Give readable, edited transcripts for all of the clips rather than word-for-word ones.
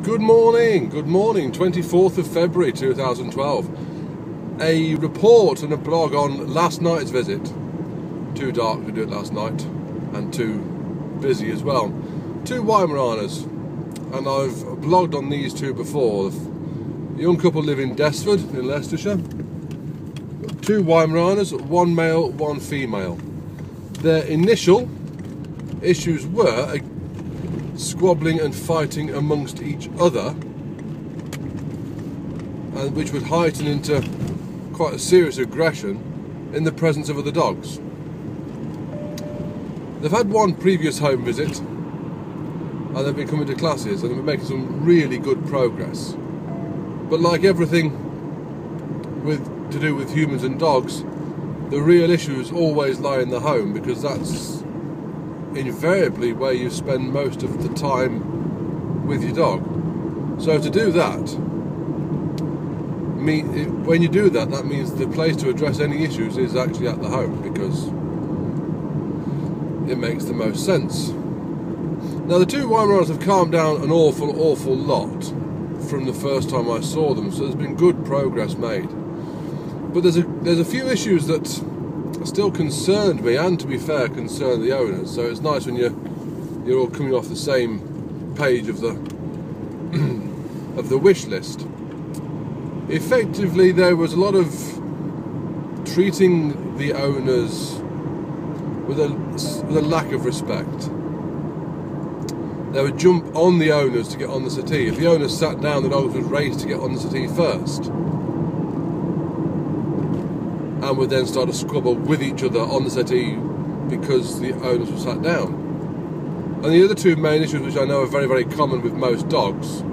Good morning, 24th of February 2012. A report and a blog on last night's visit. Too dark to do it last night, and too busy as well. Two Weimaraners, and I've blogged on these two before. The young couple live in Desford in Leicestershire. Two Weimaraners, one male, one female. Their initial issues were squabbling and fighting amongst each other, and which would heighten into quite a serious aggression in the presence of other dogs. They've had one previous home visit and they've been coming to classes and they've been making some really good progress, but like everything to do with humans and dogs, the real issues always lie in the home, because that's invariably where you spend most of the time with your dog. So to do that, when you do that, that means the place to address any issues is actually at the home, because it makes the most sense. Now, the two Weimaraners have calmed down an awful lot from the first time I saw them, so there's been good progress made. But there's a few issues that still concerned me, and to be fair, concerned the owners. So it's nice when you're all coming off the same page of the of the wish list. Effectively, there was a lot of treating the owners with a lack of respect. They would jump on the owners to get on the settee. If the owners sat down, the dogs would race to get on the settee first, and would then start to squabble with each other on the settee because the owners were sat down. And the other two main issues, which I know are very, very common with most dogs,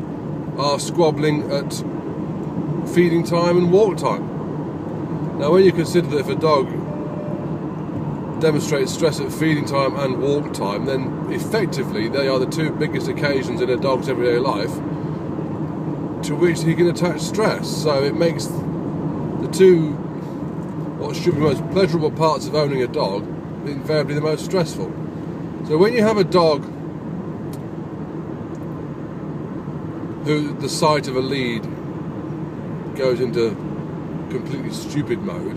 are squabbling at feeding time and walk time. Now, when you consider that if a dog demonstrates stress at feeding time and walk time, then effectively they are the two biggest occasions in a dog's everyday life to which he can attach stress. So it makes the two, what should be the most pleasurable parts of owning a dog, invariably the most stressful. So when you have a dog who the sight of a lead goes into completely stupid mode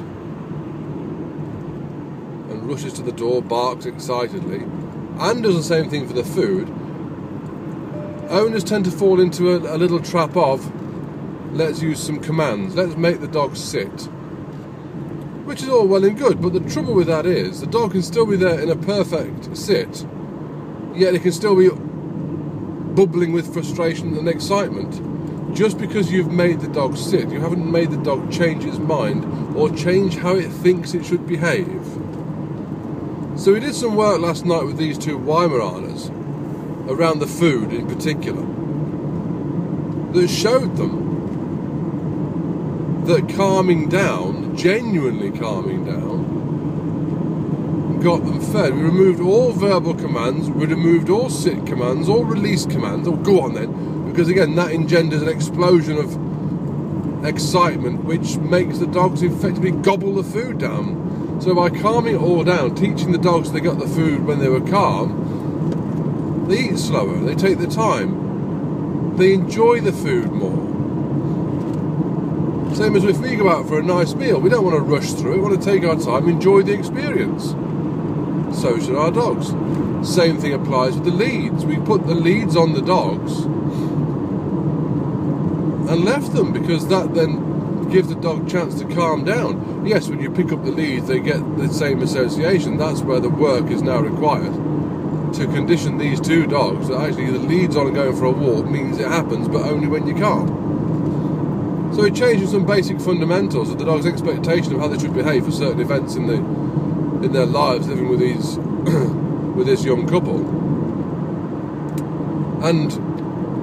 and rushes to the door, barks excitedly, and does the same thing for the food, owners tend to fall into a little trap of, let's use some commands, let's make the dog sit. Which is all well and good, but the trouble with that is the dog can still be there in a perfect sit, yet it can still be bubbling with frustration and excitement. Just because you've made the dog sit, you haven't made the dog change its mind or change how it thinks it should behave. So we did some work last night with these two Weimaraners around the food in particular that showed them that calming down, genuinely calming down, got them fed. We removed all verbal commands, we removed all sit commands, all release commands. Oh, go on then, because again, that engenders an explosion of excitement which makes the dogs effectively gobble the food down. So by calming it all down, teaching the dogs they got the food when they were calm, they eat slower, they take their time, they enjoy the food more. Same as if we go out for a nice meal, we don't want to rush through it, we want to take our time, enjoy the experience. So should our dogs. Same thing applies with the leads. We put the leads on the dogs and left them, because that then gives the dog a chance to calm down. Yes, when you pick up the leads, they get the same association. That's where the work is now required, to condition these two dogs that actually the leads on and going for a walk means it happens, but only when you can't. So it changes some basic fundamentals of the dog's expectation of how they should behave for certain events in their lives, living with these with this young couple, and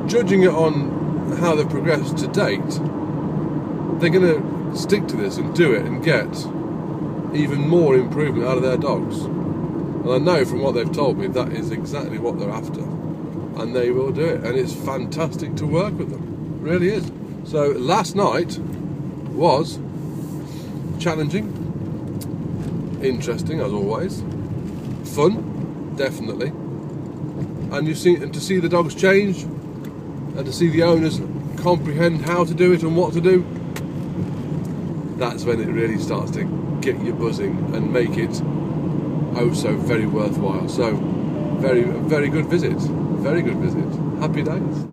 judging it on how they've progressed to date, they're going to stick to this and do it and get even more improvement out of their dogs. And I know from what they've told me that is exactly what they're after, and they will do it, and it's fantastic to work with them, it really is. So last night was challenging, interesting as always, fun, definitely, and to see the dogs change and to see the owners comprehend how to do it and what to do, that's when it really starts to get you buzzing and make it oh so very worthwhile. So very good visit, very good visit. Happy days.